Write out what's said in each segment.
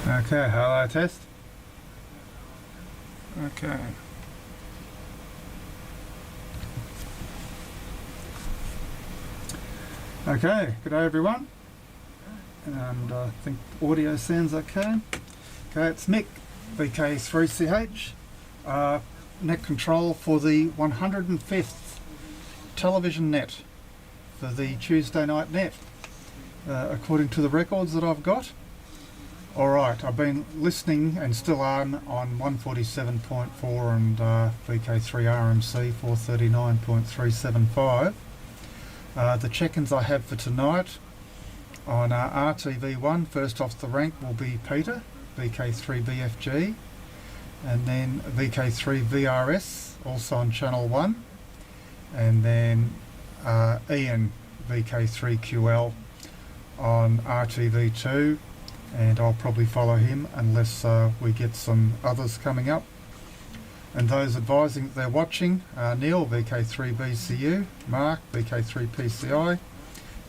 Okay, hello test. Okay. Okay, good day everyone. And I think audio sounds okay. Okay, it's Mick, VK3CH, net control for the 105th television net for the Tuesday night net, according to the records that I've got. Alright, I've been listening and still on 147.4 and VK3RMC 439.375. The check-ins I have for tonight on RTV1, first off the rank will be Peter, VK3BFG, and then VK3VRS, also on channel 1, and then Ian, VK3QL on RTV2, and I'll probably follow him unless we get some others coming up. And those advising that they're watching are Neil, VK3BCU, Mark, VK3PCI,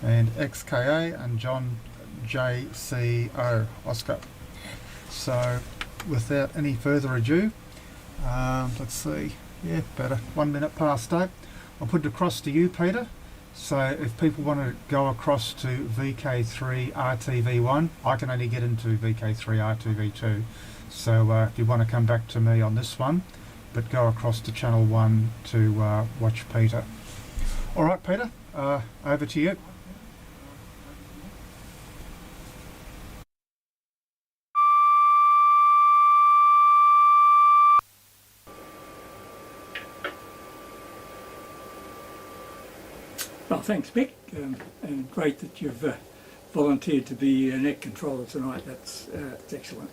and XKA, and John, JCO, Oscar. So without any further ado, let's see, yeah, better, 1 minute past 8. I'll put it across to you, Peter. So if people want to go across to VK3 RTV1, I can only get into VK3 RTV2. So if you want to come back to me on this one, but go across to channel 1 to watch Peter. All right, Peter, over to you. Well, thanks, Mick, and great that you've volunteered to be a net controller tonight. That's excellent.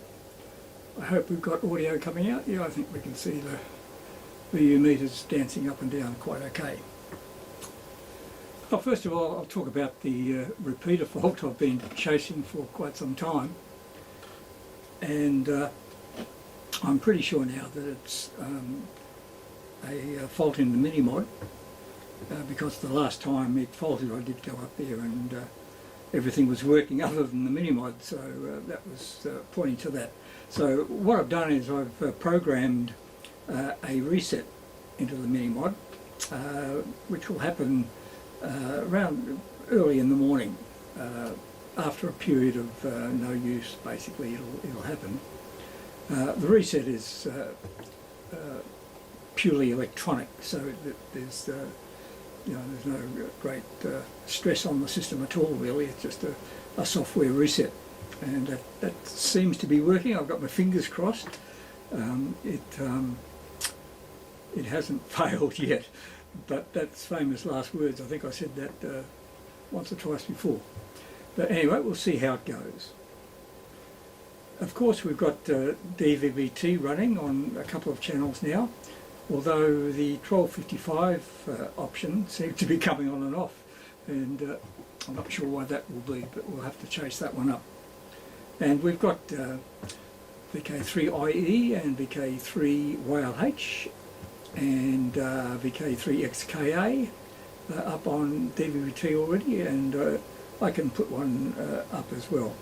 I hope we've got audio coming out. Yeah, I think we can see the VU meters dancing up and down quite okay. Well, first of all, I'll talk about the repeater fault I've been chasing for quite some time, and I'm pretty sure now that it's a fault in the mini-mod. Because the last time it faulted I did go up there and everything was working other than the mini-mod, so that was pointing to that. So what I've done is I've programmed a reset into the mini-mod, which will happen around early in the morning. After a period of no use, basically it'll happen. The reset is purely electronic, so that there's there's no great stress on the system at all, really. It's just a software reset, and that seems to be working. I've got my fingers crossed. It hasn't failed yet, but that's famous last words. I think I said that once or twice before. But anyway, we'll see how it goes. Of course, we've got DVB-T running on a couple of channels now, although the 1255 option seems to be coming on and off, and I'm not sure why that will be, but we'll have to chase that one up. And we've got VK3IE and VK3YLH and VK3XKA up on DVB-T already, and I can put one up as well.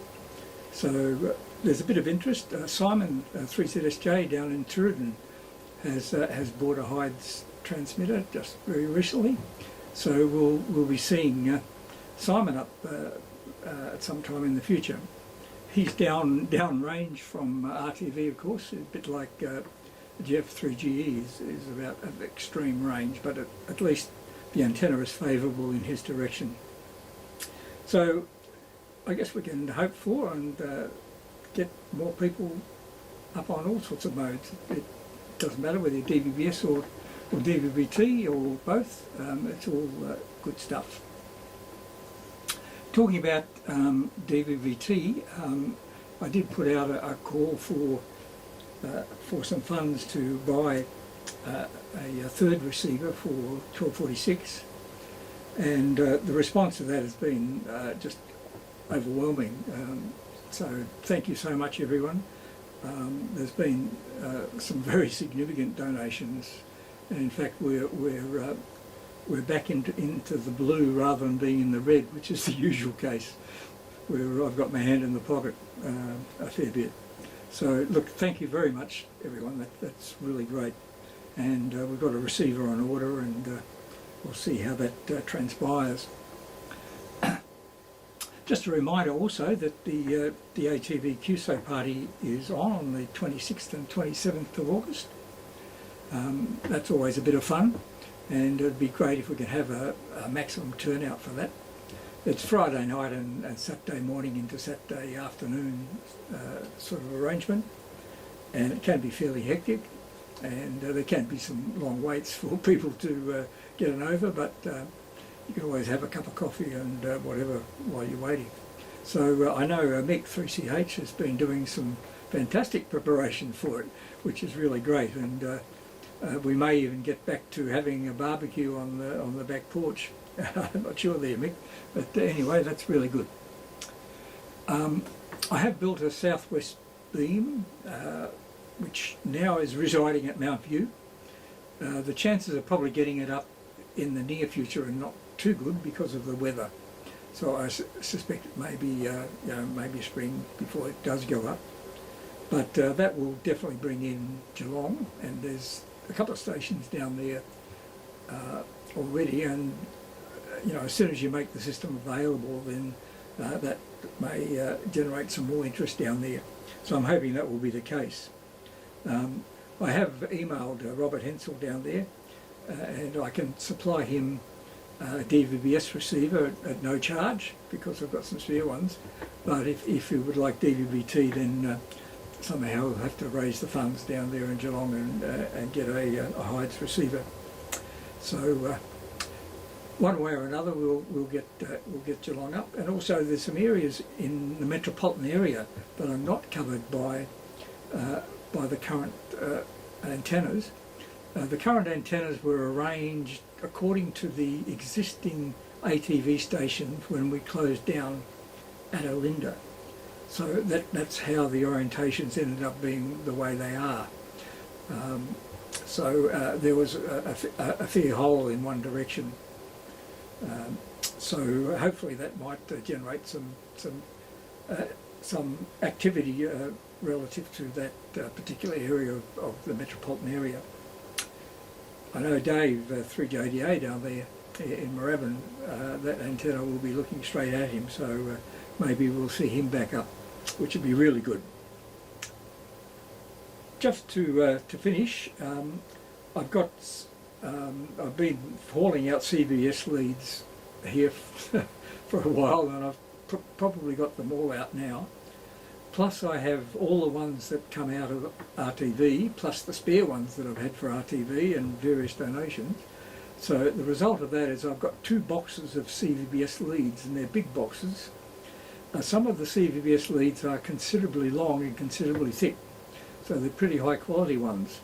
So there's a bit of interest. Simon, 3ZSJ down in Turridan, has bought a Hides transmitter just very recently, so we'll be seeing Simon up at some time in the future. He's down range from RTV, of course, a bit like Jeff through GE is about at extreme range, but at least the antenna is favourable in his direction. So I guess we can hope for and get more people up on all sorts of modes. It doesn't matter whether you're DVB-S or DVB-T or both, it's all good stuff. Talking about DVB-T, I did put out a call for some funds to buy a third receiver for 1246, and the response to that has been just overwhelming. So thank you so much, everyone. There's been some very significant donations, and in fact we're back into the blue rather than being in the red, which is the usual case, where I've got my hand in the pocket a fair bit. So look, thank you very much, everyone. That's really great. And we've got a receiver on order, and we'll see how that transpires. Just a reminder also that the ATV QSO party is on the 26th and 27th of August. That's always a bit of fun, and it'd be great if we could have a maximum turnout for that. It's Friday night and Saturday morning into Saturday afternoon sort of arrangement, and it can be fairly hectic, and there can be some long waits for people to get an over, but you can always have a cup of coffee and whatever while you're waiting. So I know Mick 3CH has been doing some fantastic preparation for it, which is really great, and we may even get back to having a barbecue on the back porch. I'm not sure there, Mick, but anyway, that's really good. I have built a southwest beam, which now is residing at Mount View. The chances of probably getting it up in the near future are not too good because of the weather. So I suspect it may be, maybe spring before it does go up. But that will definitely bring in Geelong, and there's a couple of stations down there already, and as soon as you make the system available, then that may generate some more interest down there. So I'm hoping that will be the case. I have emailed Robert Hensel down there, and I can supply him a DVB-S receiver at no charge because I've got some spare ones. But if you would like DVB-T, then somehow we'll have to raise the funds down there in Geelong and get a Hydes receiver. So one way or another, we'll get Geelong up. And also, there's some areas in the metropolitan area that are not covered by the current antennas. The current antennas were arranged according to the existing ATV stations when we closed down at Olinda. So that's how the orientations ended up being the way they are. So there was a fair hole in one direction. So hopefully that might generate some activity relative to that particular area of the metropolitan area. I know Dave, 3JDA down there in Moorabbin, that antenna will be looking straight at him, so maybe we'll see him back up, which would be really good. Just to finish, I've been hauling out CVS leads here for a while, and I've probably got them all out now. Plus I have all the ones that come out of RTV, plus the spare ones that I've had for RTV and various donations. So the result of that is I've got 2 boxes of CVBS leads, and they're big boxes. Some of the CVBS leads are considerably long and considerably thick, so they're pretty high quality ones.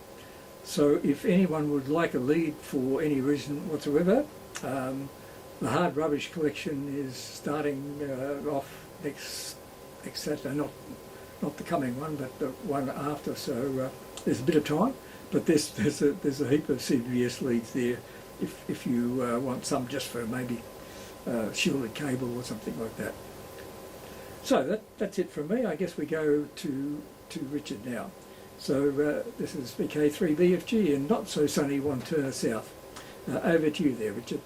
So if anyone would like a lead for any reason whatsoever, the hard rubbish collection is starting off next Saturday, not the coming one, but the one after. So there's a bit of time, but there's a heap of CVS leads there if you want some just for maybe shielded cable or something like that. So that's it from me. I guess we go to Richard now. So this is VK3VRS in not so sunny Wantirna South. Over to you there, Richard.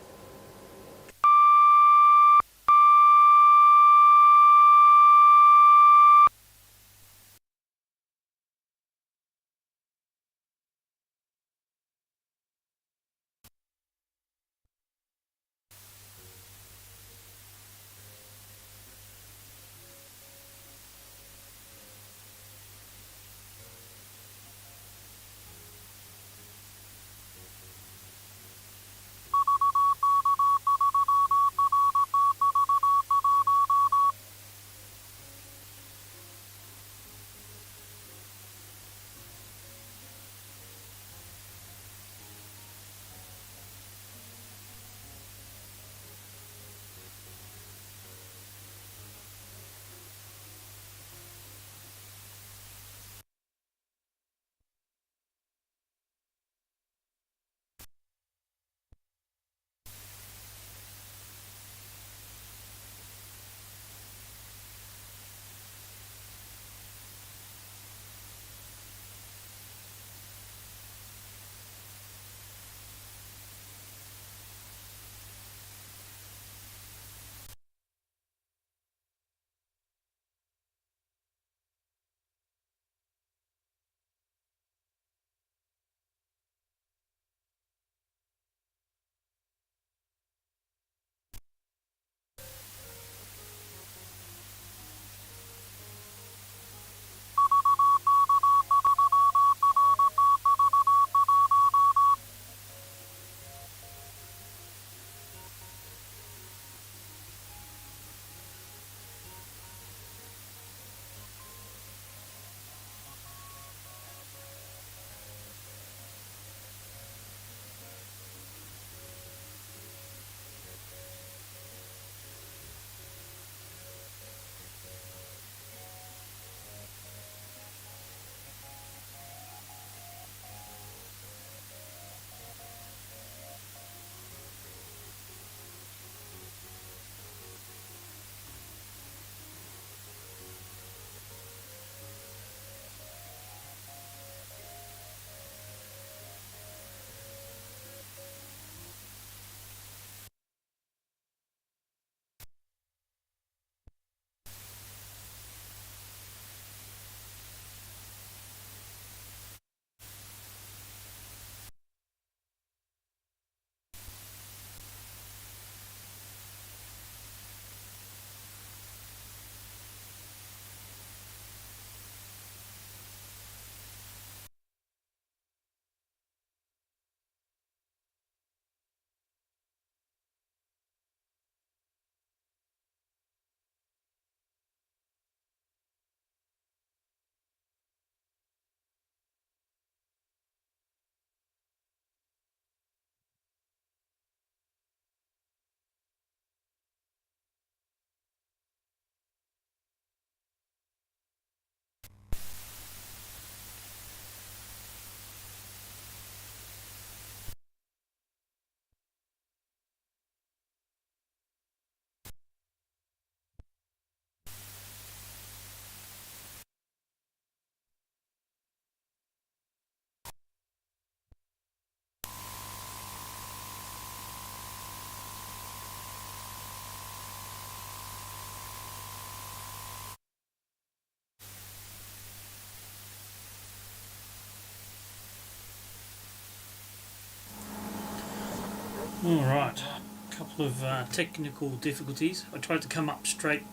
Alright, a couple of technical difficulties. I tried to come up straight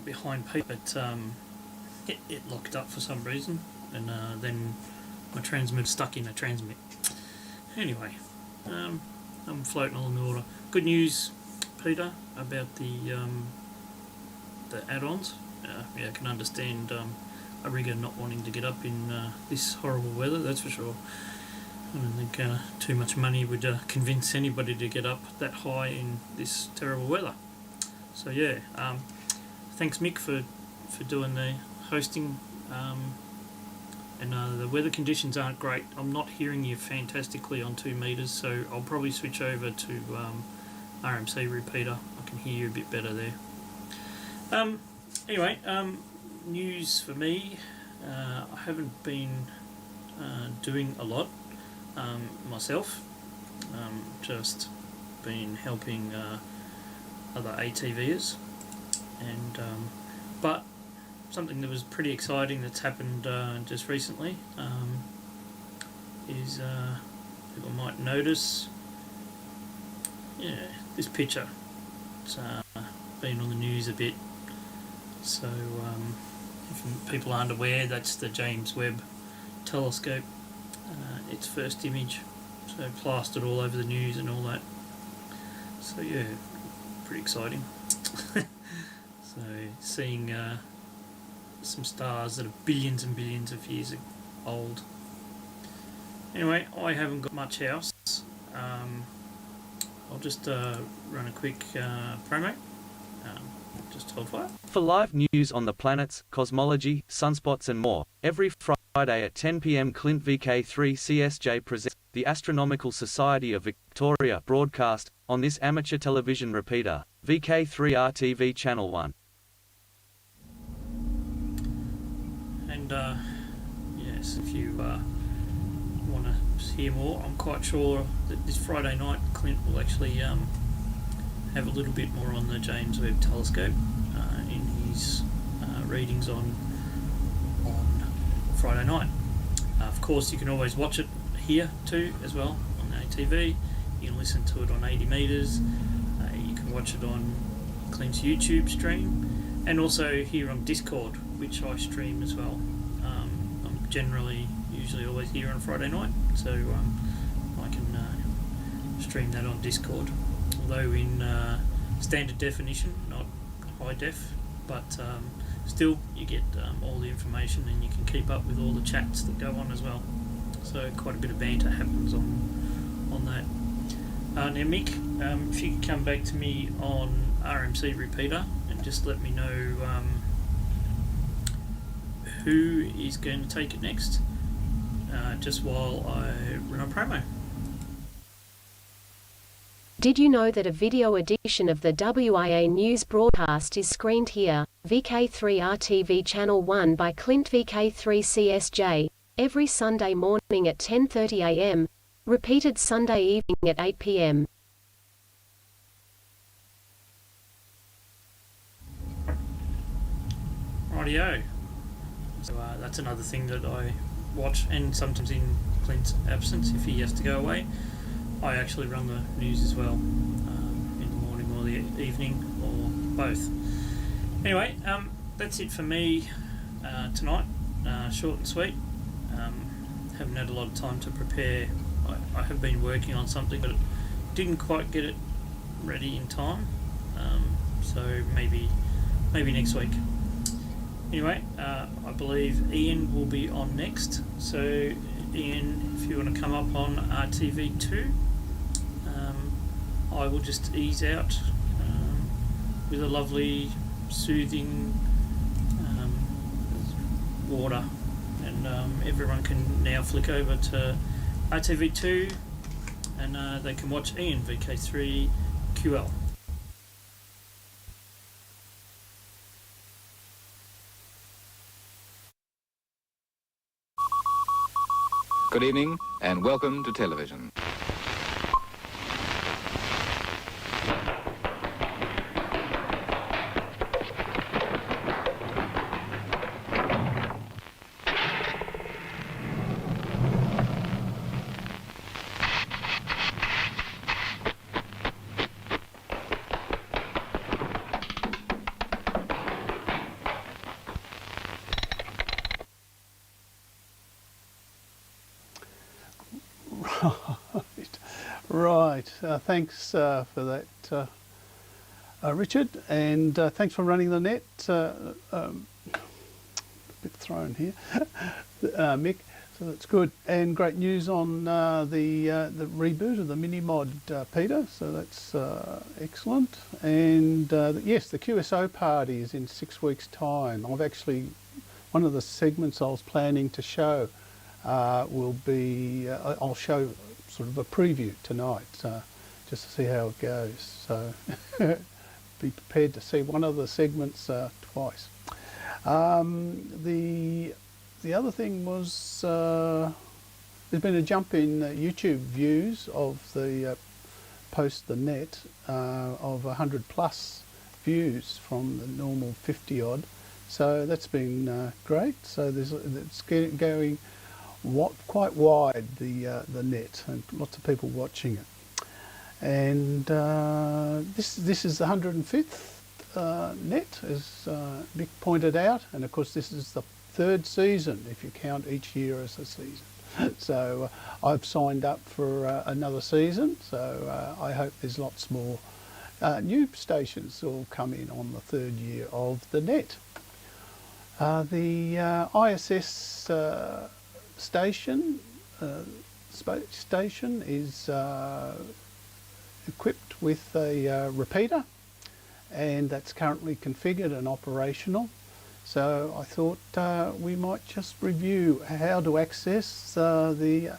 behind Pete, but it locked up for some reason, and then my transmitter stuck in a transmit. Anyway, I'm floating along the water. Good news, Peter, about the add-ons. I can understand a rigger not wanting to get up in this horrible weather, that's for sure. I don't think too much money would convince anybody to get up that high in this terrible weather. So yeah, thanks Mick for doing the hosting. And the weather conditions aren't great. I'm not hearing you fantastically on 2 meters, so I'll probably switch over to RMC repeater. I can hear you a bit better there. Anyway, news for me. I haven't been doing a lot myself. Just been helping other ATVers, and but something that was pretty exciting that's happened just recently is people might notice, this picture. It's been on the news a bit. So if people aren't aware, that's the James Webb telescope, its first image. So plastered all over the news and all that. So yeah, pretty exciting. So seeing some stars that are billions and billions of years old. Anyway, I haven't got much else. I'll just run a quick promo. Just hold fire. For live news on the planets, cosmology, sunspots and more, every Friday at 10 p.m. Clint VK3CSJ presents the Astronomical Society of Victoria broadcast on this amateur television repeater, VK3RTV Channel 1. And yes, if you want to hear more, I'm quite sure that this Friday night Clint will actually have a little bit more on the James Webb telescope in his readings on Friday night. Of course, you can always watch it here too as well on ATV. You can listen to it on 80 meters. You can watch it on Clint's YouTube stream, and also here on Discord, which I stream as well. I'm usually always here on Friday night, so I can stream that on Discord. Although in standard definition, not high def, but still you get all the information, and you can keep up with all the chats that go on as well. So quite a bit of banter happens on that. Now Mick, if you could come back to me on RMC repeater and just let me know who is going to take it next, just while I run a promo. Did you know that a video edition of the WIA news broadcast is screened here, VK3RTV Channel 1 by Clint VK3CSJ, every Sunday morning at 10:30 a.m, repeated Sunday evening at 8 p.m. Rightio. So that's another thing that I watch, and sometimes in Clint's absence, if he has to go away, I actually run the news as well, in the morning or the evening, or both. Anyway, that's it for me tonight. Short and sweet. Haven't had a lot of time to prepare. I have been working on something, but didn't quite get it ready in time. So maybe next week. Anyway, I believe Ian will be on next. So Ian, if you want to come up on RTV2, I will just ease out with a lovely, soothing water, and everyone can now flick over to RTV2 and they can watch Ian VK3QL. Good evening and welcome to television. Right, thanks for that, Richard, and thanks for running the net. A bit thrown here, Mick. So that's good, and great news on the reboot of the mini mod, Peter. So that's excellent. And yes, the QSO party is in 6 weeks' time. I've actually, one of the segments I was planning to show will be I'll show sort of a preview tonight, just to see how it goes. So be prepared to see one of the segments twice. The other thing was there's been a jump in YouTube views of the post the net of 100 plus views from the normal 50 odd. So that's been great. So it's going quite wide, the net, and lots of people watching it. And this is the 105th net, as Mick pointed out, and of course this is the 3rd season if you count each year as a season. So I've signed up for another season, so I hope there's lots more new stations will come in on the 3rd year of the net. The ISS station is equipped with a repeater, and that's currently configured and operational. So I thought we might just review how to access the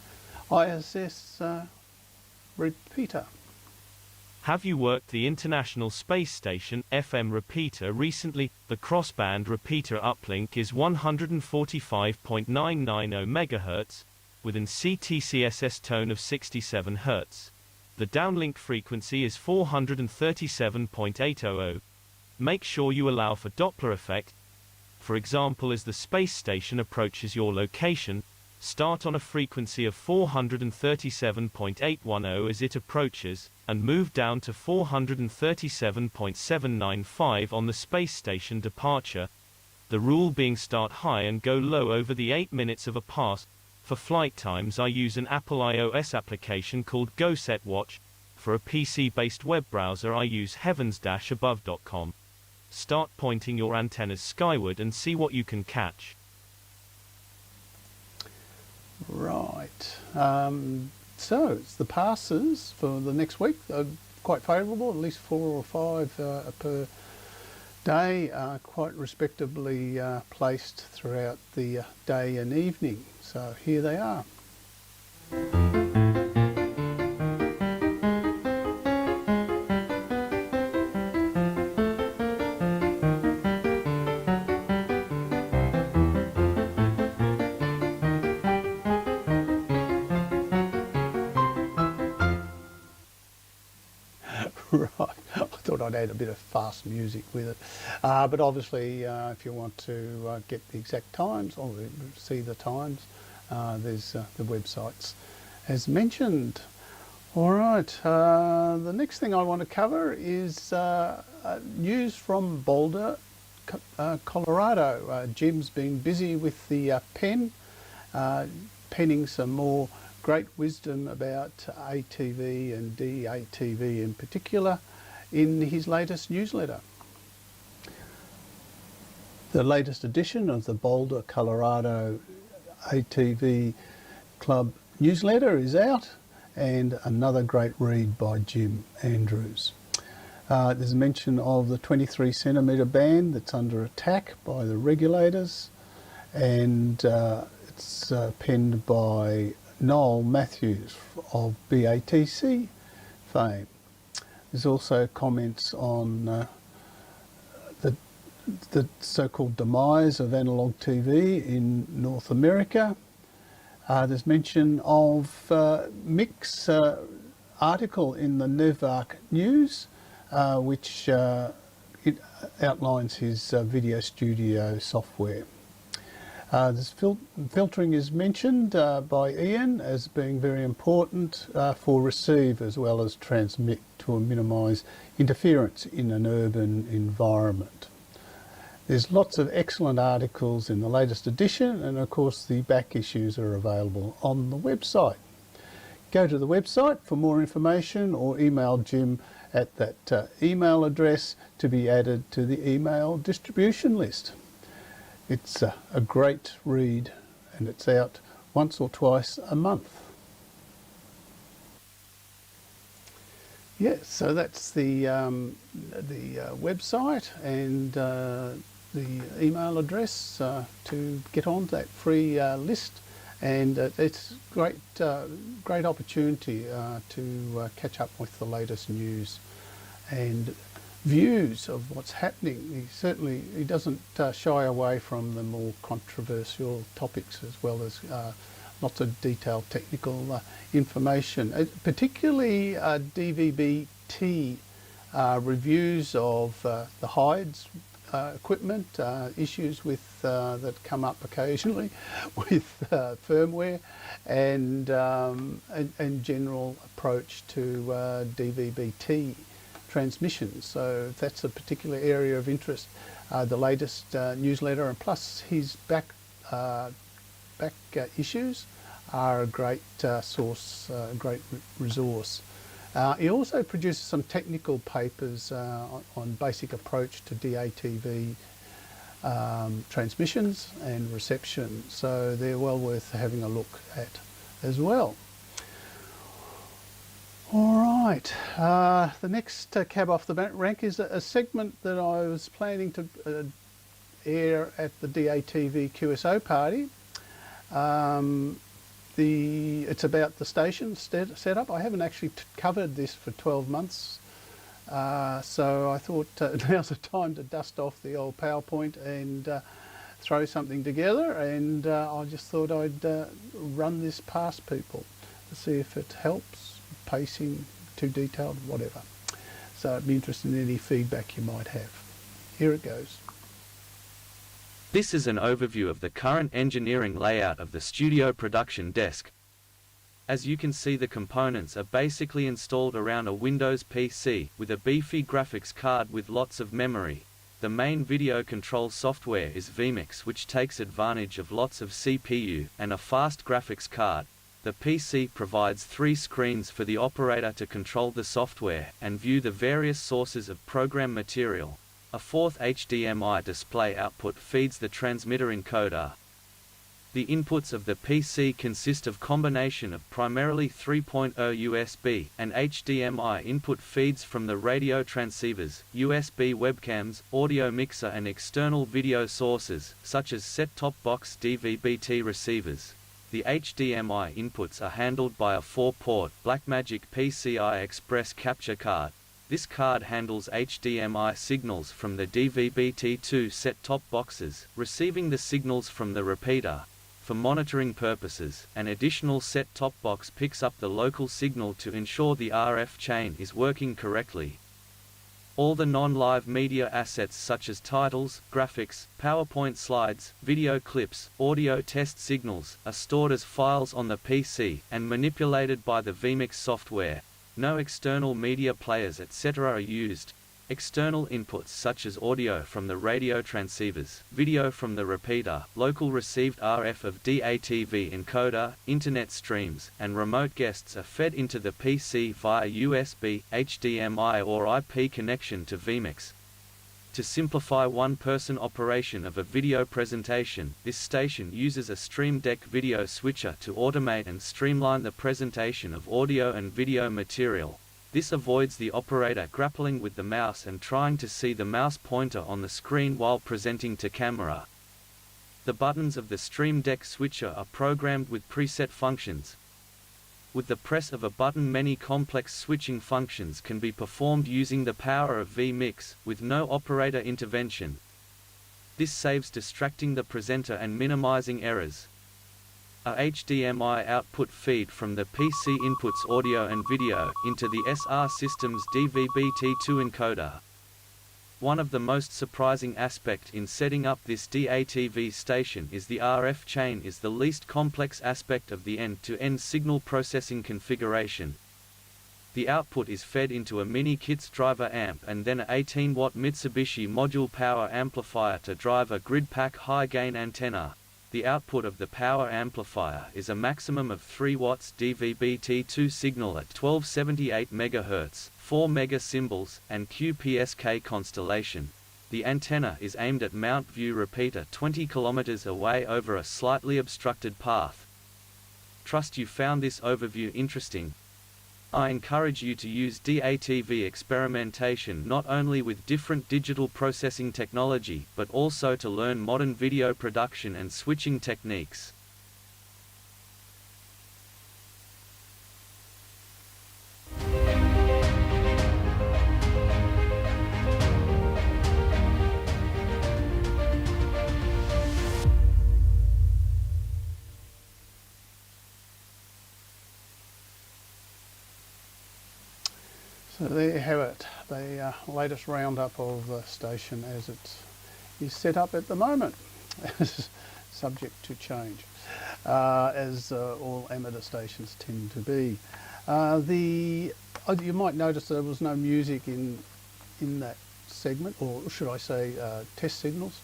ISS repeater. Have you worked the International Space Station FM repeater recently? The crossband repeater uplink is 145.990 MHz with an CTCSS tone of 67 Hz. The downlink frequency is 437.800. Make sure you allow for Doppler effect. For example, as the space station approaches your location, start on a frequency of 437.810 as it approaches, and move down to 437.795 on the space station departure. The rule being start high and go low over the 8 minutes of a pass. For flight times I use an Apple iOS application called GoSetWatch. For a PC-based web browser I use heavens-above.com. Start pointing your antennas skyward and see what you can catch. Right. So it's the passes for the next week are quite favourable, at least 4 or 5 per day, quite respectably placed throughout the day and evening. So here they are. Right, I thought I'd add a bit of fast music with it, but obviously if you want to get the exact times or see the times, there's the websites as mentioned. All right, the next thing I want to cover is news from Boulder, Colorado. Jim's been busy with the pen, penning some more great wisdom about ATV and DATV in particular in his latest newsletter. The latest edition of the Boulder, Colorado ATV Club newsletter is out, and another great read by Jim Andrews. There's a mention of the 23 centimetre band that's under attack by the regulators, and it's penned by Noel Matthews of BATC fame. There's also comments on the so-called demise of analog TV in North America. There's mention of Mick's article in the Nevark News, which it outlines his video studio software. This filtering is mentioned by Ian as being very important for receive as well as transmit to minimise interference in an urban environment. There's lots of excellent articles in the latest edition, and of course the back issues are available on the website. Go to the website for more information or email Jim at that email address to be added to the email distribution list. It's a great read and it's out once or twice a month. Yes, so that's the website and the email address to get on that free list, and it's great opportunity to catch up with the latest news and views of what's happening. He doesn't shy away from the more controversial topics, as well as lots of detailed technical information, particularly DVB-T reviews of the hides equipment, issues with that come up occasionally with firmware, and general approach to DVB-T transmissions. So that's a particular area of interest. The latest newsletter, and plus his back issues, are a great source, a great resource. He also produces some technical papers on basic approach to DATV transmissions and reception, so they're well worth having a look at as well. All right, the next cab off the rank is a segment that I was planning to air at the DATV QSO party. It's about the station setup. I haven't actually covered this for 12 months, so I thought now's the time to dust off the old PowerPoint and throw something together, and I just thought I'd run this past people to see if it helps, pacing, too detailed, whatever. So I'd be interested in any feedback you might have. Here it goes. This is an overview of the current engineering layout of the studio production desk. As you can see, the components are basically installed around a Windows PC with a beefy graphics card with lots of memory. The main video control software is vMix, which takes advantage of lots of CPU and a fast graphics card. The PC provides 3 screens for the operator to control the software and view the various sources of program material. A 4th HDMI display output feeds the transmitter encoder. The inputs of the PC consist of combination of primarily 3.0 USB and HDMI input feeds from the radio transceivers, USB webcams, audio mixer and external video sources, such as set-top box DVB-T receivers. The HDMI inputs are handled by a 4-port Blackmagic PCI Express capture card. This card handles HDMI signals from the DVB-T2 set-top boxes, receiving the signals from the repeater. For monitoring purposes, an additional set-top box picks up the local signal to ensure the RF chain is working correctly. All the non-live media assets such as titles, graphics, PowerPoint slides, video clips, audio test signals, are stored as files on the PC and manipulated by the vMix software. No external media players etc. are used. External inputs such as audio from the radio transceivers, video from the repeater, local received RF of DATV encoder, internet streams, and remote guests are fed into the PC via USB, HDMI or IP connection to vMix. To simplify one-person operation of a video presentation, this station uses a Stream Deck video switcher to automate and streamline the presentation of audio and video material. This avoids the operator grappling with the mouse and trying to see the mouse pointer on the screen while presenting to camera. The buttons of the Stream Deck switcher are programmed with preset functions. With the press of a button, many complex switching functions can be performed using the power of vMix, with no operator intervention. This saves distracting the presenter and minimizing errors. A HDMI output feed from the PC inputs audio and video into the SR system's DVB-T2 encoder. One of the most surprising aspects in setting up this DATV station is the RF chain is the least complex aspect of the end-to-end signal processing configuration. The output is fed into a mini kits driver amp and then an 18-watt Mitsubishi module power amplifier to drive a grid pack high-gain antenna. The output of the power amplifier is a maximum of 3 watts DVB-T2 signal at 1278 MHz, 4 megasymbols, and QPSK constellation. The antenna is aimed at Mount View repeater 20 km away over a slightly obstructed path. Trust you found this overview interesting. I encourage you to use DATV experimentation not only with different digital processing technology but also to learn modern video production and switching techniques. So there you have it, the latest roundup of the station as it is set up at the moment, subject to change, as all amateur stations tend to be. You might notice there was no music in that segment, or should I say test signals.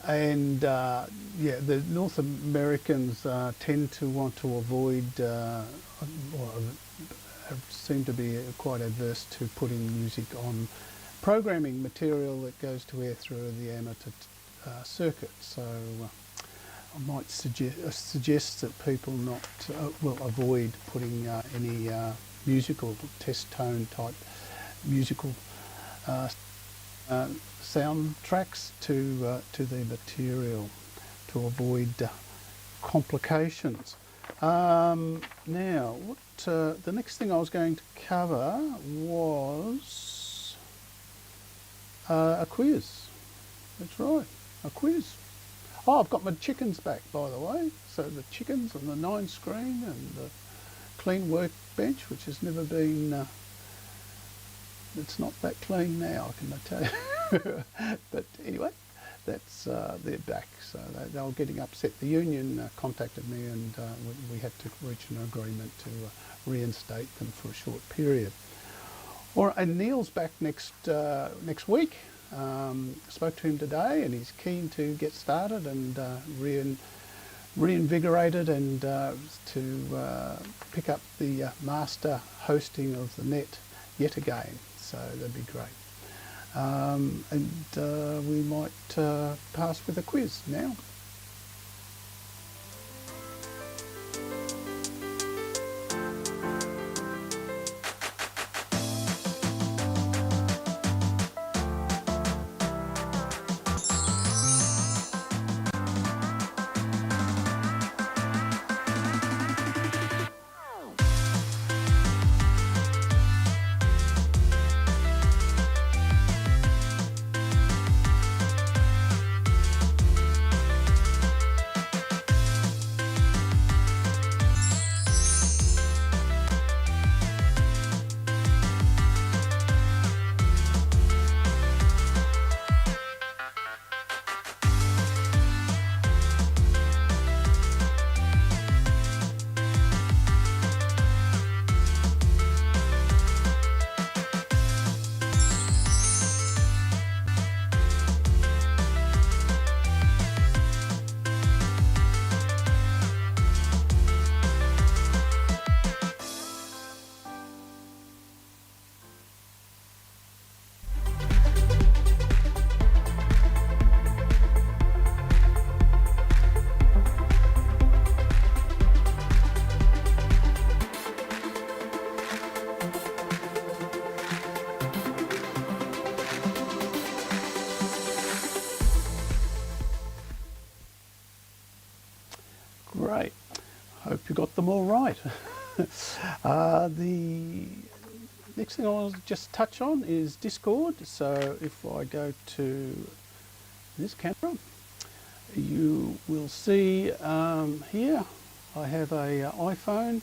And yeah, the North Americans tend to want to avoid, seem to be quite adverse to putting music on programming material that goes to air through the amateur circuit. So I might suggest that people not avoid putting any musical test tone type musical soundtracks to the material to avoid complications. Now, the next thing I was going to cover was a quiz. That's right, a quiz. Oh, I've got my chickens back, by the way. So the chickens and the 9 screen and the clean workbench, which has never been. It's not that clean now, can I tell you? But anyway, that's they're back. So they were getting upset. The union contacted me, and we had to reach an agreement to reinstate them for a short period. And Neil's back next week. Spoke to him today, and he's keen to get started and reinvigorated and to pick up the master hosting of the net yet again. So that'd be great. And we might pass with a quiz now. Great. Hope you got them all right. The next thing I'll just touch on is Discord. So if I go to this camera, you will see here I have a iPhone,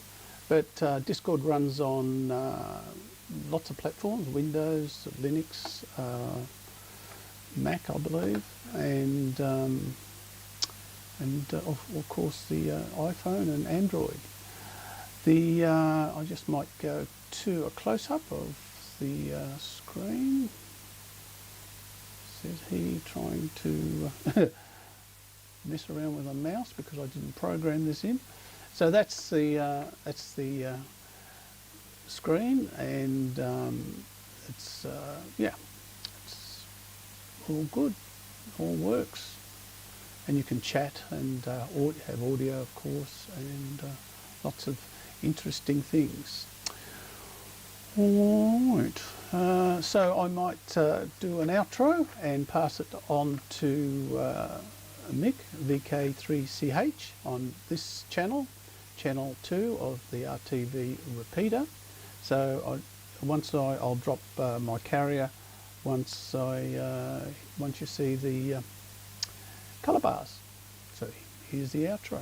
but Discord runs on lots of platforms, Windows, Linux, Mac, I believe, and of course the iPhone and Android. I just might go to a close-up of the screen. Says he trying to mess around with a mouse because I didn't program this in. So that's the screen, and it's yeah, it's all good, all works, and you can chat and have audio, of course, and lots of interesting things. All right, so I might do an outro and pass it on to Mick, VK3CH, on this channel, channel 2 of the RTV repeater. So I'll drop my carrier once you see the colour bars. So here's the outro.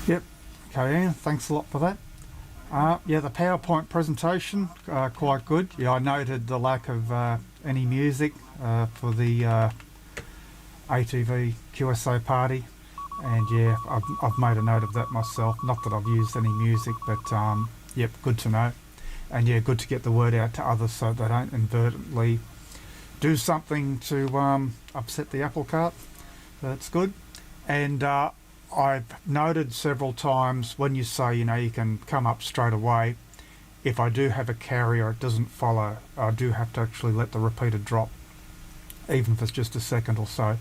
Yep, okay, Ian, thanks a lot for that. Yeah, the PowerPoint presentation, quite good. Yeah, I noted the lack of any music for the ATV QSO party, and yeah, I've made a note of that myself. Not that I've used any music, but yep, good to know. And yeah, good to get the word out to others so they don't inadvertently do something to upset the apple cart. That's good. And I've noted several times when you say, you know, you can come up straight away, if I do have a carrier, it doesn't follow. I do have to actually let the repeater drop, even if it's just a second or so.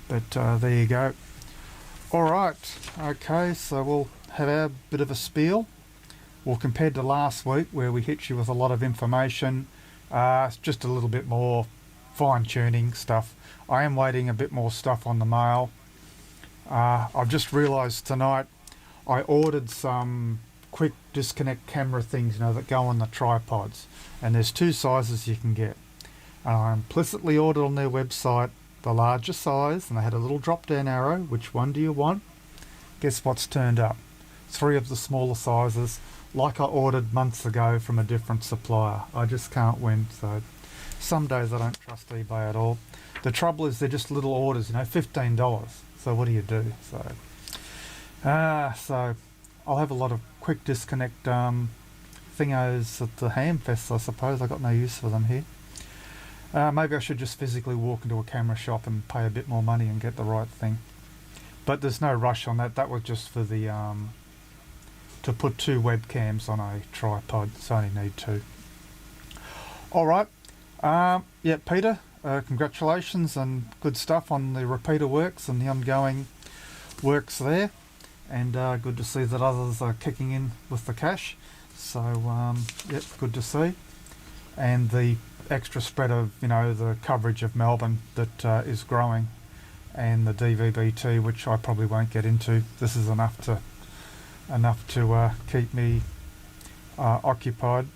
But there you go. All right, okay, so we'll have our bit of a spiel. Well, compared to last week, where we hit you with a lot of information, it's just a little bit more fine-tuning stuff. I am waiting a bit more stuff on the mail. I've just realised tonight I ordered some quick disconnect camera things, you know, that go on the tripods, and there's 2 sizes you can get. And I implicitly ordered on their website the larger size, and they had a little drop down arrow, which one do you want? Guess what's turned up? 3 of the smaller sizes, like I ordered months ago from a different supplier. I just can't win. So some days I don't trust eBay at all. The trouble is they're just little orders, you know, $15. So what do you do? So I'll have a lot of quick disconnect thingos at the Hamfest, I suppose. I've got no use for them here. Maybe I should just physically walk into a camera shop and pay a bit more money and get the right thing. But there's no rush on that. That was just for the to put 2 webcams on a tripod, so I only need 2. All right. Yeah, Peter, congratulations and good stuff on the repeater works and the ongoing works there. And good to see that others are kicking in with the cash. So, yep, good to see. And the extra spread of, you know, the coverage of Melbourne that is growing, and the DVB-T, which I probably won't get into. This is enough to keep me occupied.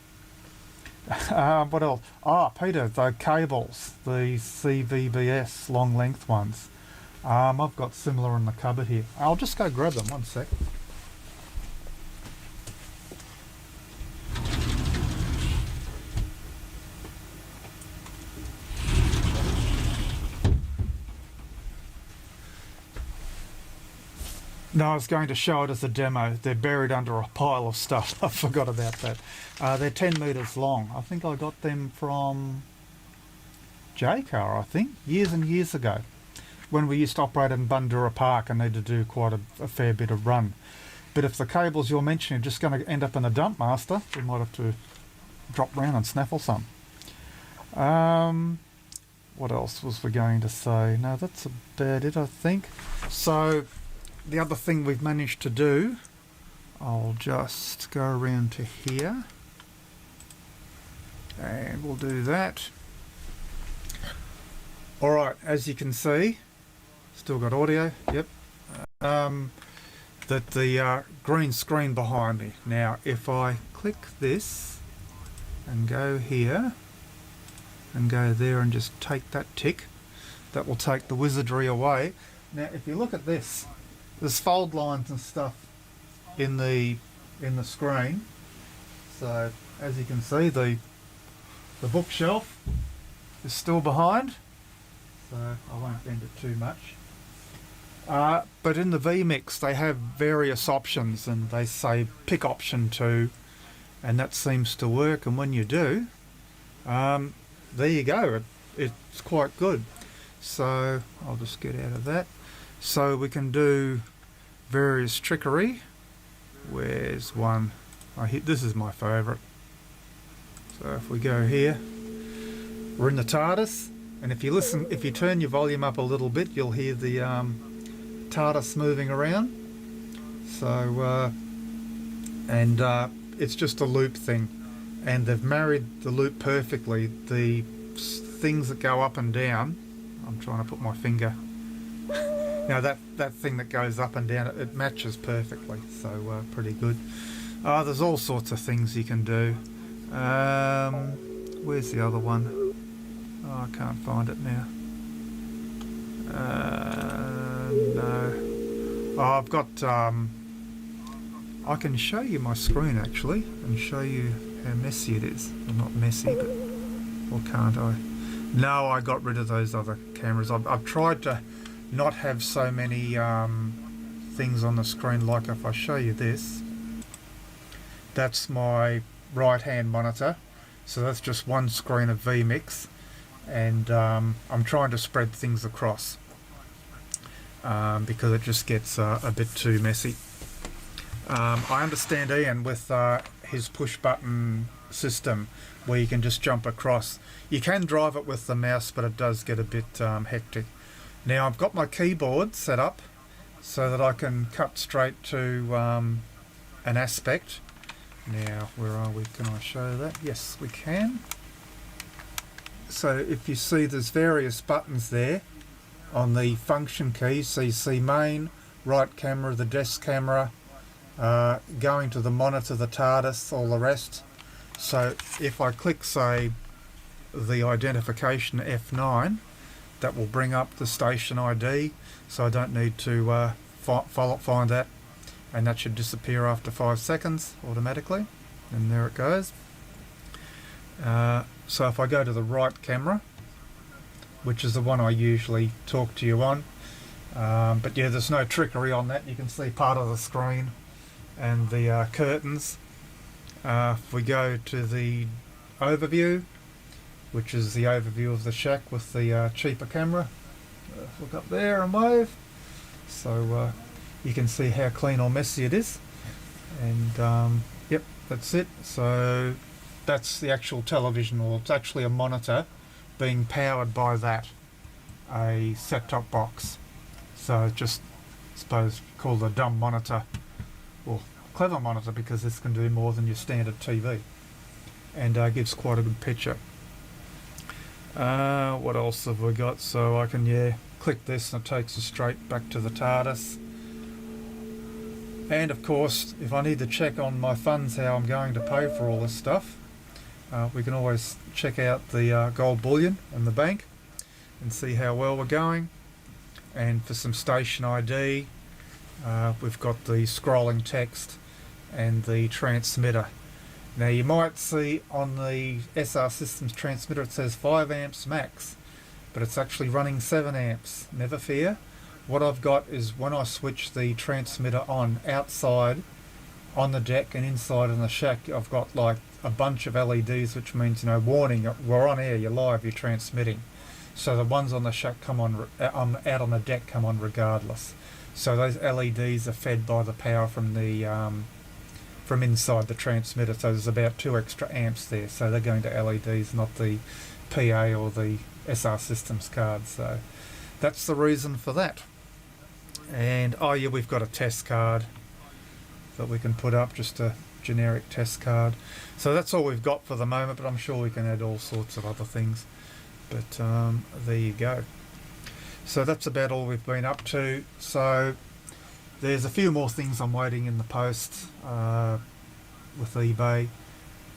What else? Peter, the cables, the CVBS long length ones. I've got similar in the cupboard here. I'll just go grab them, one sec. No, I was going to show it as a demo. They're buried under a pile of stuff. I forgot about that. They're 10 metres long. I think I got them from J-Car, I think, years and years ago, when we used to operate in Bundoora Park and needed to do quite a fair bit of run. But if the cables you're mentioning are just going to end up in a dump master, we might have to drop round and snaffle some. What else was we going to say? No, that's about it, I think. So the other thing we've managed to do, I'll just go around to here and we'll do that. Alright, as you can see, still got audio, yep. That the green screen behind me. Now if I click this and go here and go there and just take that tick, that will take the wizardry away. Now if you look at this, there's fold lines and stuff in the screen. So as you can see, the bookshelf is still behind, so I won't bend it too much. But in the vMix they have various options, and they say pick option 2, and that seems to work, and when you do, there you go, it's quite good. So I'll just get out of that. So we can do various trickery. Where's one? This is my favourite. So if we go here, we're in the TARDIS, and if you turn your volume up a little bit, you'll hear the TARDIS moving around. So it's just a loop thing, and they've married the loop perfectly. The things that go up and down, I'm trying to put my finger, now that thing that goes up and down, it matches perfectly, so pretty good. There's all sorts of things you can do. Where's the other one? Oh, I can't find it now. No. Oh, I've got, I can show you my screen actually, and show you how messy it is. Well, not messy, but, or can't I? No, I got rid of those other cameras. I've tried to not have so many things on the screen. Like if I show you this, that's my right hand monitor, so that's just one screen of vMix, and I'm trying to spread things across because it just gets a bit too messy. I understand Ian with his push button system where you can just jump across. You can drive it with the mouse, but it does get a bit hectic. Now I've got my keyboard set up so that I can cut straight to an aspect. Now where are we? Can I show that? Yes, we can. So if you see, there's various buttons there on the function keys. So you see main, right camera, the desk camera, going to the monitor, the TARDIS, all the rest. So if I click, say, the identification F9, that will bring up the station ID, so I don't need to find that, and that should disappear after 5 seconds automatically, and there it goes. So if I go to the right camera, which is the one I usually talk to you on, but yeah, there's no trickery on that. You can see part of the screen and the curtains. If we go to the overview, which is the overview of the shack with the cheaper camera, look up there and wave, so you can see how clean or messy it is. And yep, that's it. So that's the actual television, or it's actually a monitor being powered by that, a set-top box. So just, I suppose, called a dumb monitor, or clever monitor, because this can do more than your standard TV, and gives quite a good picture. What else have we got? So I can, click this and it takes us straight back to the TARDIS. And of course, if I need to check on my funds how I'm going to pay for all this stuff, we can always check out the gold bullion in the bank and see how well we're going. And for some station ID, we've got the scrolling text and the transmitter. Now you might see on the SR Systems transmitter it says 5 amps max, but it's actually running 7 amps. Never fear. What I've got is, when I switch the transmitter on outside on the deck and inside in the shack, I've got like a bunch of LEDs, which means, warning, we're on air, you're live, you're transmitting. So the ones on the shack come on, out on the deck come on regardless. So those LEDs are fed by the power from the from inside the transmitter. So there's about 2 extra amps there. So they're going to LEDs, not the PA or the SR Systems cards. So that's the reason for that. And oh yeah, we've got a test card that we can put up, just a generic test card. So that's all we've got for the moment, but I'm sure we can add all sorts of other things. But there you go. So that's about all we've been up to. So there's a few more things I'm waiting in the post with eBay.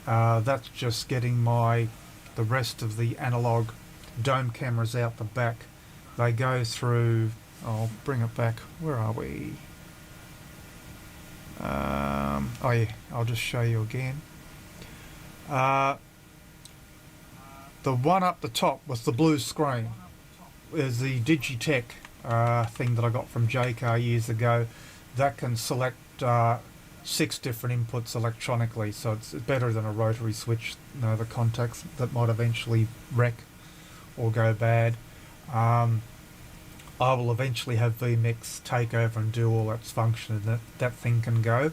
That's just getting the rest of the analog dome cameras out the back. They go through, I'll bring it back, where are we? Oh yeah, I'll just show you again. The one up the top with the blue screen is the Digitech thing that I got from JCar years ago. That can select 6 different inputs electronically, so it's better than a rotary switch. The contacts that might eventually wreck or go bad. I will eventually have vMix take over and do all its function, and that thing can go.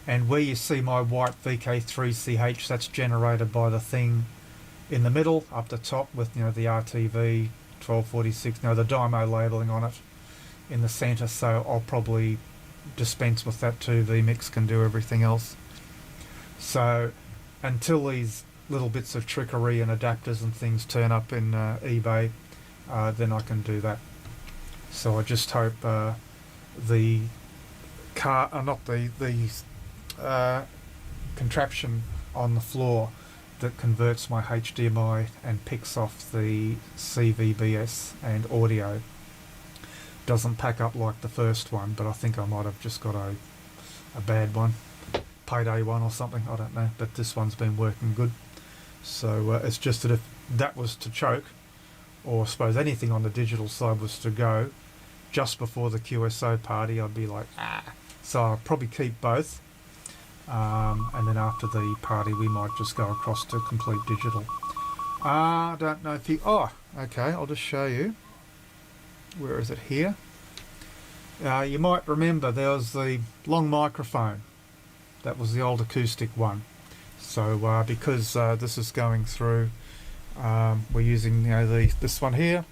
And where you see my white VK3CH, that's generated by the thing in the middle, up the top with the RTV 1246, the Dymo labelling on it in the centre. So I'll probably dispense with that too. vMix can do everything else. So until these little bits of trickery and adapters and things turn up in eBay, then I can do that. So I just hope the contraption on the floor that converts my HDMI and picks off the CVBS and audio doesn't pack up like the first one, but I think I might have just got a bad one, payday one or something, I don't know, but this one's been working good. So it's just that if that was to choke, or I suppose anything on the digital side was to go just before the QSO party, I'd be like, So I'll probably keep both, and then after the party we might just go across to complete digital. I don't know if you... Oh, okay, I'll just show you. Where is it? Here. You might remember there was the long microphone. That was the old acoustic one. So because this is going through, we're using this one here.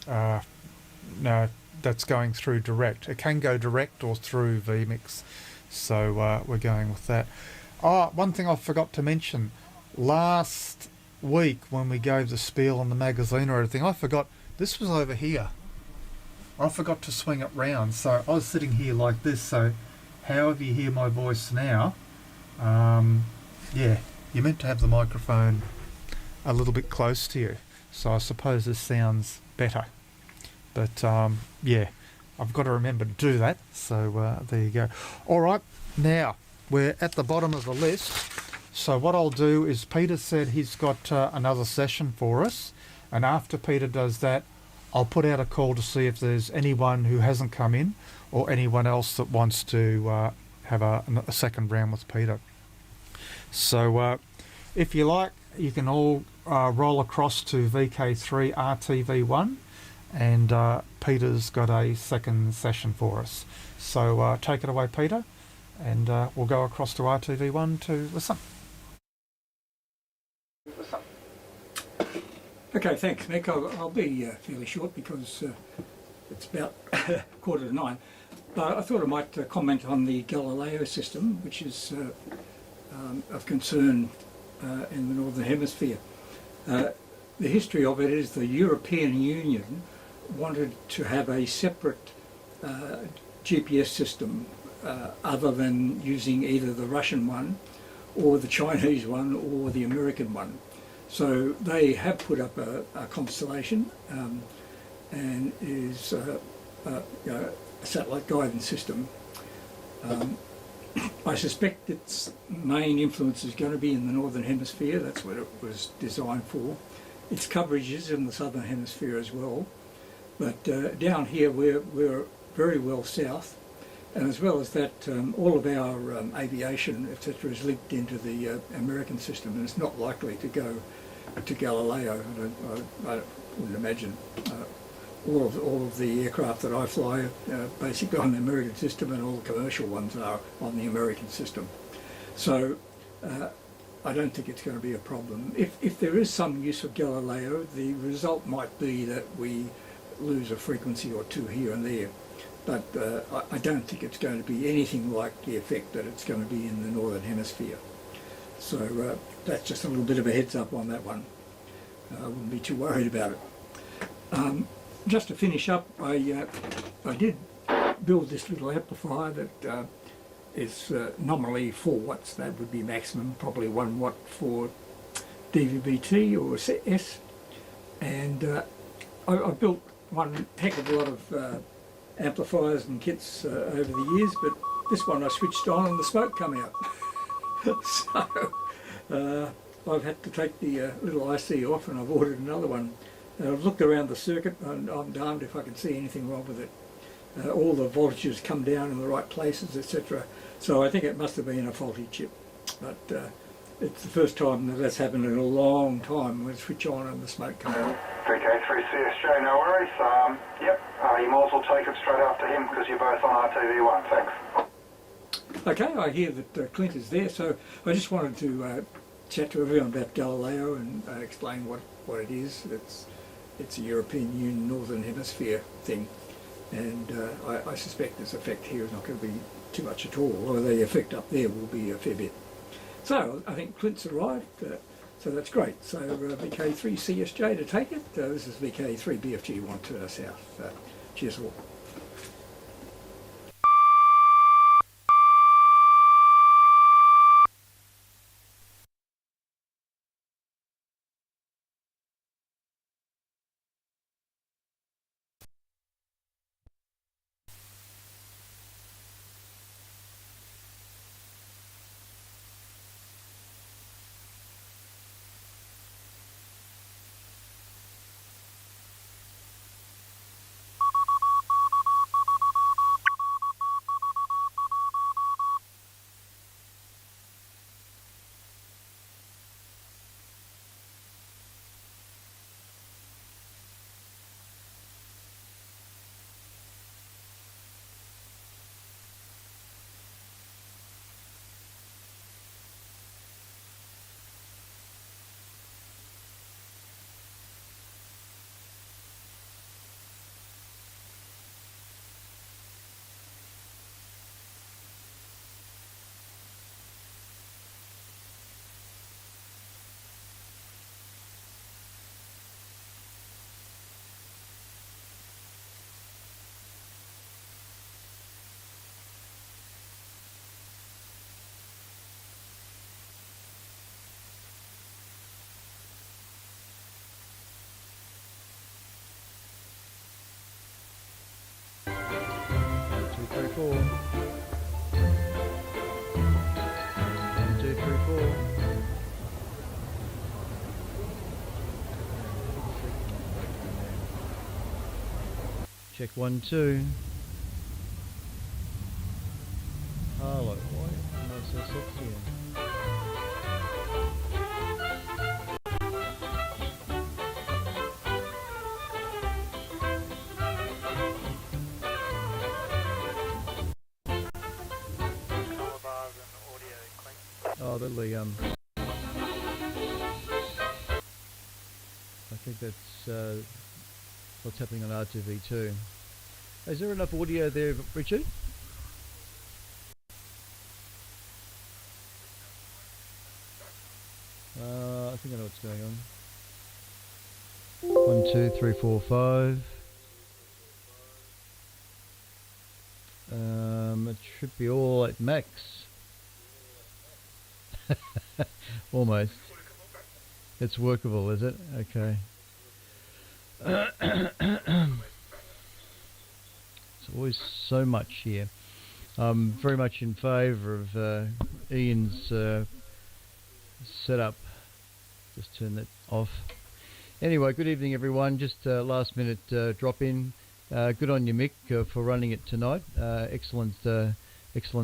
No, that's going through direct. It can go direct or through vMix. So we're going with that. Oh, one thing I forgot to mention. Last week when we gave the spiel on the magazine or everything, I forgot this was over here. I forgot to swing it round. So I was sitting here like this. So however you hear my voice now, yeah, you're meant to have the microphone a little bit close to you. So I suppose this sounds better. But yeah, I've got to remember to do that. So there you go. All right, now we're at the bottom of the list. So what I'll do is Peter said he's got another session for us. And after Peter does that, I'll put out a call to see if there's anyone who hasn't come in or anyone else that wants to have a second round with Peter. So if you like, you can all roll across to VK3RTV1, and Peter's got a second session for us. So take it away, Peter, and we'll go across to RTV1 to listen. Okay, thanks, Mick. I'll be fairly short because it's about 8:45. But I thought I might comment on the Galileo system, which is of concern in the Northern Hemisphere. The history of it is the European Union wanted to have a separate GPS system other than using either the Russian one or the Chinese one or the American one. So they have put up a constellation and is a satellite guidance system. I suspect its main influence is going to be in the Northern Hemisphere. That's what it was designed for. Its coverage is in the Southern Hemisphere as well. But down here we're very well south. And as well as that, all of our aviation, etc., is linked into the American system, and it's not likely to go to Galileo. I wouldn't imagine all of the aircraft that I fly are basically on the American system, and all the commercial ones are on the American system. So I don't think it's going to be a problem. If there is some use of Galileo, the result might be that we lose a frequency or two here and there. But I don't think it's going to be anything like the effect that it's going to be in the Northern Hemisphere. So that's just a little bit of a heads up on that one. I wouldn't be too worried about it. Just to finish up, I did build this little amplifier that is nominally 4 watts. That would be maximum, probably 1 watt for DVB-T or S. And I built one heck of a lot of amplifiers and kits over the years, but this one I switched on and the smoke come out. So I've had to take the little IC off, and I've ordered another one. And I've looked around the circuit, and I'm darned if I can see anything wrong with it. All the voltages come down in the right places, etc. So I think it must have been a faulty chip. But it's the first time that that's happened in a long time, when switch on and the smoke comes out. VK3CSJ, no worries. Yep, you might as well take it straight after him because you're both on RTV1. Thanks. Okay, I hear that Clint is there, so I just wanted to chat to everyone about Galileo and explain what it is. It's a European Union Northern Hemisphere thing, and I suspect this effect here is not going to be too much at all, or the effect up there will be a fair bit. So I think Clint's arrived, so that's great. So VK3CSJ to take it. This is VK3BFG 1 South. Cheers all. Four. 1, 2, 3, 4. Check 1, 2. Hello, why am I so sexy? Oh, that'll be, I think that's what's happening on RTV2. Is there enough audio there, Richard? I think I know what's going on. 1, 2, 3, 4, 5. It should be all at max. Almost. It's workable, is it? Okay. It's always so much here. I'm very much in favour of Ian's setup. Just turn that off. Anyway, good evening everyone. Just last minute drop in. Good on you, Mick, for running it tonight. Excellent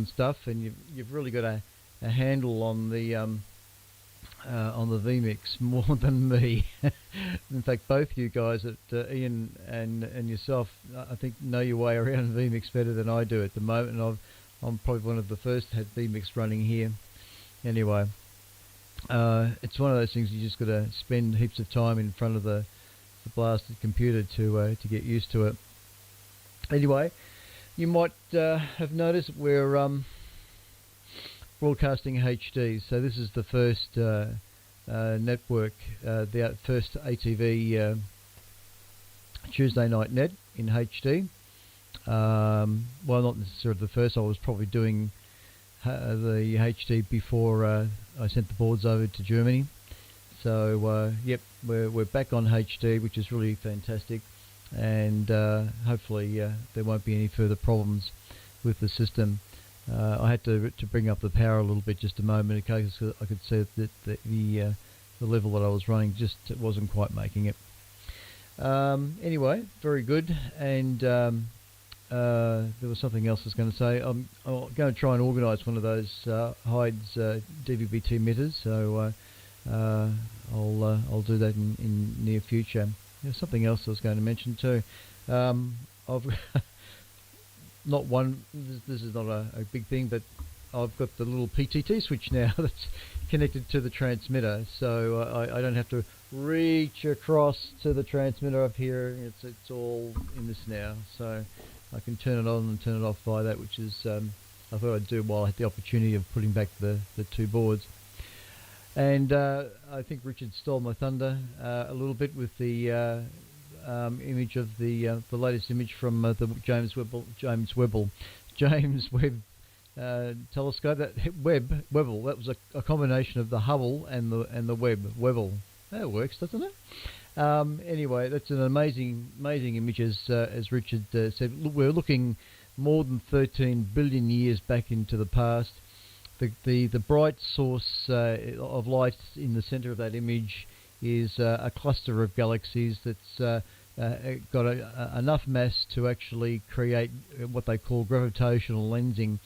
stuff, and you've really got a handle on the on the vMix more than me. In fact, both you guys, Ian and yourself, I think know your way around vMix better than I do at the moment. And I'm probably one of the first to have vMix running here. Anyway, it's one of those things you just got to spend heaps of time in front of the blasted computer to get used to it. Anyway, you might have noticed we're broadcasting HD, so this is the first network, the first ATV Tuesday night net in HD. Well, not necessarily the first. I was probably doing the HD before I sent the boards over to Germany. So yep, we're back on HD, which is really fantastic, and hopefully there won't be any further problems with the system. I had to bring up the power a little bit just a moment ago because I could see that the level that I was running just wasn't quite making it. Anyway, very good. And there was something else I was going to say. I'm going to try and organise one of those Hyde's DVB-T emitters, so I'll do that in near future. There's something else I was going to mention too. I've not one. This is not a big thing, but I've got the little PTT switch now that's connected to the transmitter, so I don't have to reach across to the transmitter up here. It's all in this now, so I can turn it on and turn it off by that, which is I thought I'd do while I had the opportunity of putting back the two boards. And I think Richard stole my thunder a little bit with the image of the latest image from the James Webb telescope. That Webble. That was a combination of the Hubble and the Webb. Webble. That works, doesn't it? Anyway, that's an amazing image, as Richard said. Look, we're looking more than 13 billion years back into the past. The bright source of light in the centre of that image is a cluster of galaxies that's got enough mass to actually create what they call gravitational lensing.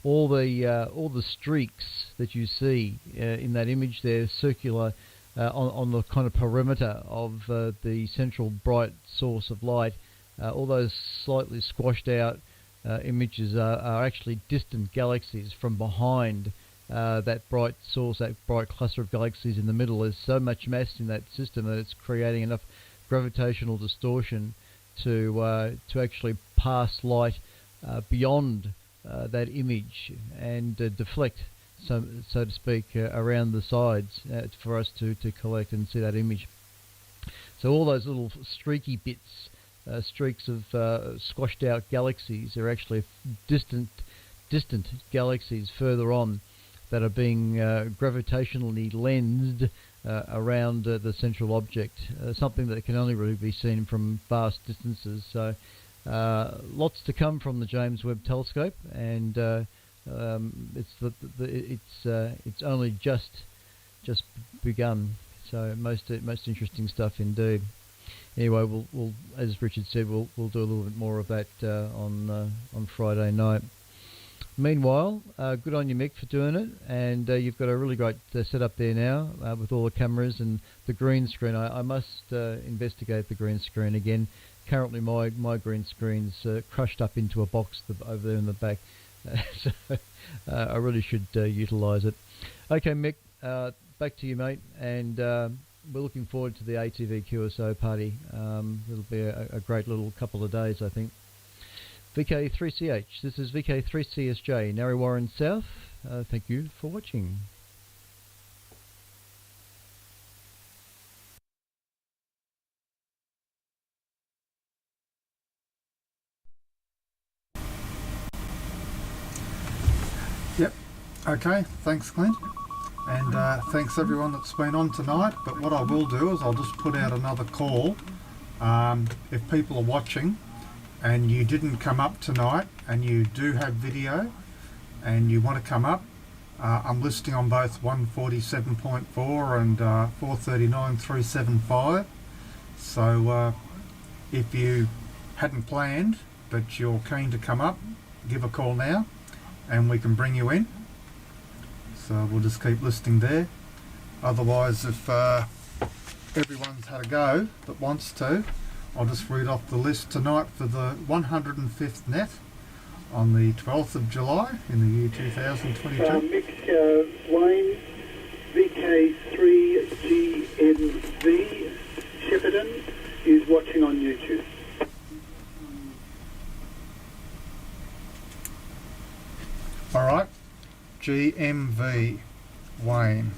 All the streaks that you see in that image, they're circular on the kind of perimeter of the central bright source of light. All those slightly squashed out images are actually distant galaxies from behind that bright source, that bright cluster of galaxies in the middle. There's so much mass in that system that it's creating enough gravitational distortion to actually pass light beyond that image and deflect, so to speak, around the sides for us to collect and see that image. So all those little streaky bits, streaks of squashed out galaxies, are actually distant galaxies further on that are being gravitationally lensed around the central object, something that can only really be seen from vast distances. So lots to come from the James Webb Telescope, and it's only just begun. So most interesting stuff indeed. Anyway, we'll as Richard said, we'll do a little bit more of that on Friday night. Meanwhile, good on you, Mick, for doing it, and you've got a really great setup there now with all the cameras and the green screen. I must investigate the green screen again. Currently, my green screen's crushed up into a box over there in the back, so I really should utilise it. Okay, Mick, back to you, mate, and we're looking forward to the ATV QSO party. It'll be a great little couple of days, I think. VK3CH, this is VK3CSJ, Narre Warren South. Thank you for watching. Yep. Okay, thanks, Clint. And thanks everyone that's been on tonight. But what I will do is I'll just put out another call. If people are watching and you didn't come up tonight and you do have video and you want to come up, I'm listing on both 147.4 and 439.375. So if you hadn't planned but you're keen to come up, give a call now and we can bring you in. So we'll just keep listing there. Otherwise, if everyone's had a go that wants to, I'll just read off the list tonight for the 105th net on the 12th of July in the year 2022. Mick Wayne, VK3GMV, Shepparton, is watching on YouTube. Alright, GMV, Wayne.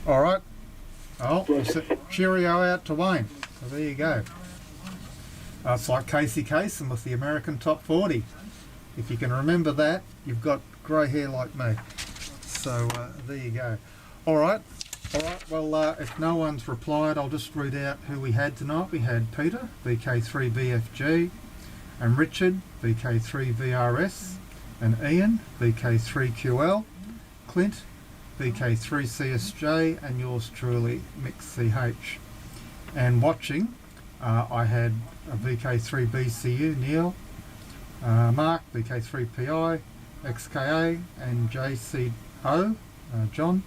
Alright, cheerio out to Wayne. So there you go. It's like Casey Kasem with the American Top 40. If you can remember that, you've got grey hair like me. So there you go. Alright, well if no one's replied, I'll just read out who we had tonight. We had Peter, VK3BFG, and Richard, VK3VRS, and Ian, VK3QL, Clint, VK3CSJ, and yours truly, Mick CH. And watching, I had a VK3BCU, Neil, Mark, VK3PI, XKA, and JCO, John,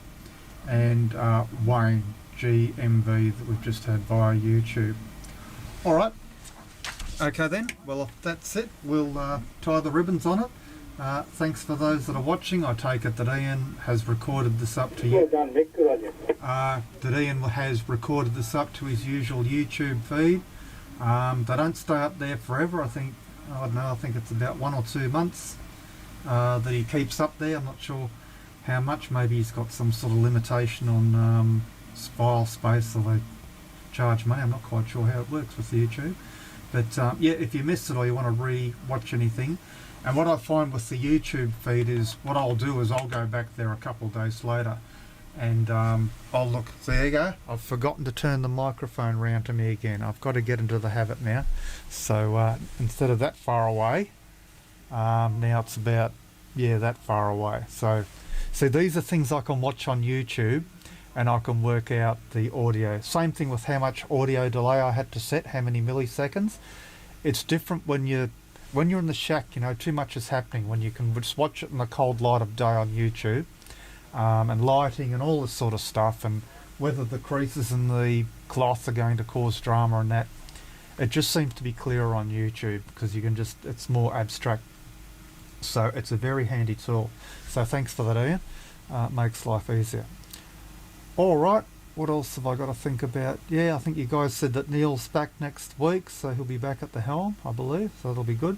and Wayne, GMV, that we've just had via YouTube. Alright, okay then, well if that's it, we'll tie the ribbons on it. Thanks for those that are watching. I take it that Ian has recorded this up to you. Well done, Mick. Good on you. That Ian has recorded this up to his usual YouTube feed. They don't stay up there forever. I think it's about 1 or 2 months that he keeps up there. I'm not sure how much. Maybe he's got some sort of limitation on file space, or they charge money. I'm not quite sure how it works with YouTube. But yeah, if you missed it or you want to re-watch anything, and what I find with the YouTube feed is, what I'll do is I'll go back there a couple of days later and I'll look. There you go. I've forgotten to turn the microphone round to me again. I've got to get into the habit now. So instead of that far away, now it's about, that far away. So see, these are things I can watch on YouTube and I can work out the audio. Same thing with how much audio delay I had to set, how many milliseconds. It's different when you're in the shack, too much is happening, when you can just watch it in the cold light of day on YouTube, and lighting and all this sort of stuff, and whether the creases in the cloth are going to cause drama and that. It just seems to be clearer on YouTube because you can it's more abstract. So it's a very handy tool. So thanks for that, Ian. It makes life easier. Alright, what else have I got to think about? Yeah, I think you guys said that Neil's back next week, so he'll be back at the helm, I believe, so that'll be good.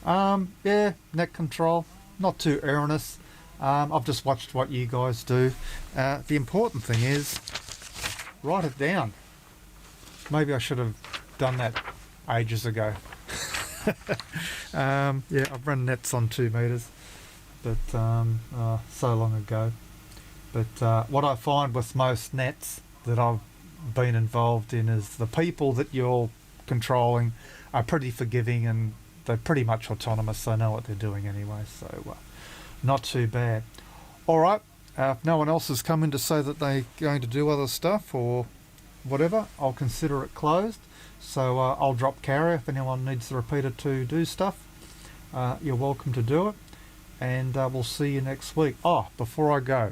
Yeah, net control, not too erroneous. I've just watched what you guys do. The important thing is, write it down. Maybe I should have done that ages ago. Yeah, I've run nets on 2 meters, but so long ago. But what I find with most nets that I've been involved in is the people that you're controlling are pretty forgiving and they're pretty much autonomous. They know what they're doing anyway, so not too bad. Alright, if no one else has come in to say that they're going to do other stuff or whatever, I'll consider it closed. So I'll drop carrier if anyone needs the repeater to do stuff. You're welcome to do it, and we'll see you next week. Oh, before I go,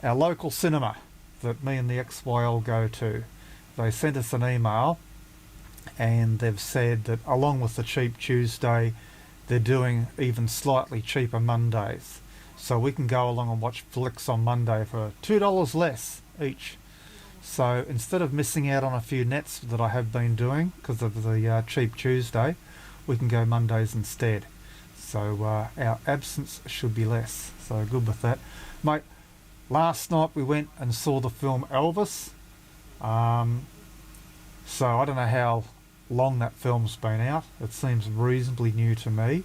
our local cinema that me and the XYL go to, they sent us an email and they've said that along with the cheap Tuesday, they're doing even slightly cheaper Mondays. So we can go along and watch flicks on Monday for $2 less each. So instead of missing out on a few nets that I have been doing because of the cheap Tuesday, we can go Mondays instead. So our absence should be less. So good with that. Mate, last night we went and saw the film Elvis. So I don't know how long that film's been out. It seems reasonably new to me.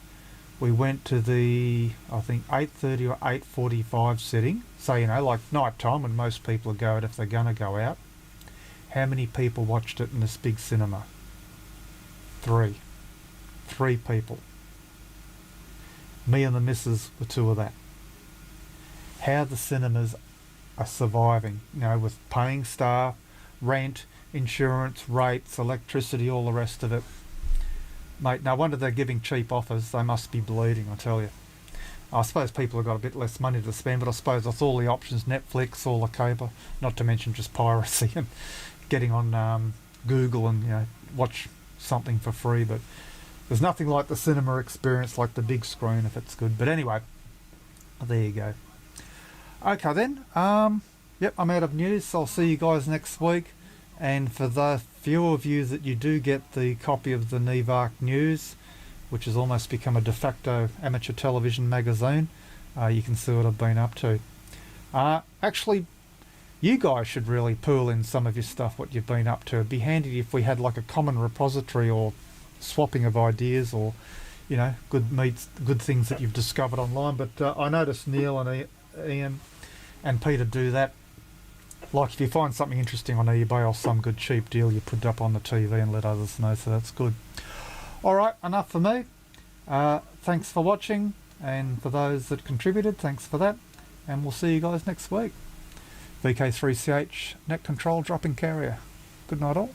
We went to the, I think, 8:30 or 8:45 sitting. So, like night time when most people go out if they're going to go out. How many people watched it in this big cinema? 3. 3 people. Me and the missus were 2 of that. How the cinemas are surviving, with paying staff, rent, insurance, rates, electricity, all the rest of it. Mate, no wonder they're giving cheap offers. They must be bleeding, I tell you. I suppose people have got a bit less money to spend, but I suppose with all the options, Netflix, all the cable, not to mention just piracy and getting on Google and watch something for free. But there's nothing like the cinema experience, like the big screen, if it's good. But anyway, there you go. Okay then. Yep, I'm out of news. So I'll see you guys next week. And for the few of you that you do get the copy of the NEVARC News, which has almost become a de facto amateur television magazine, you can see what I've been up to. Actually, you guys should really pool in some of your stuff, what you've been up to. It'd be handy if we had like a common repository or swapping of ideas, or good meets, good things that you've discovered online. But I noticed Neil and Ian and Peter do that. Like if you find something interesting on eBay or some good cheap deal, you put it up on the TV and let others know, so that's good. Alright, enough for me. Thanks for watching, and for those that contributed, thanks for that, and we'll see you guys next week. VK3CH, net control dropping carrier. Good night all.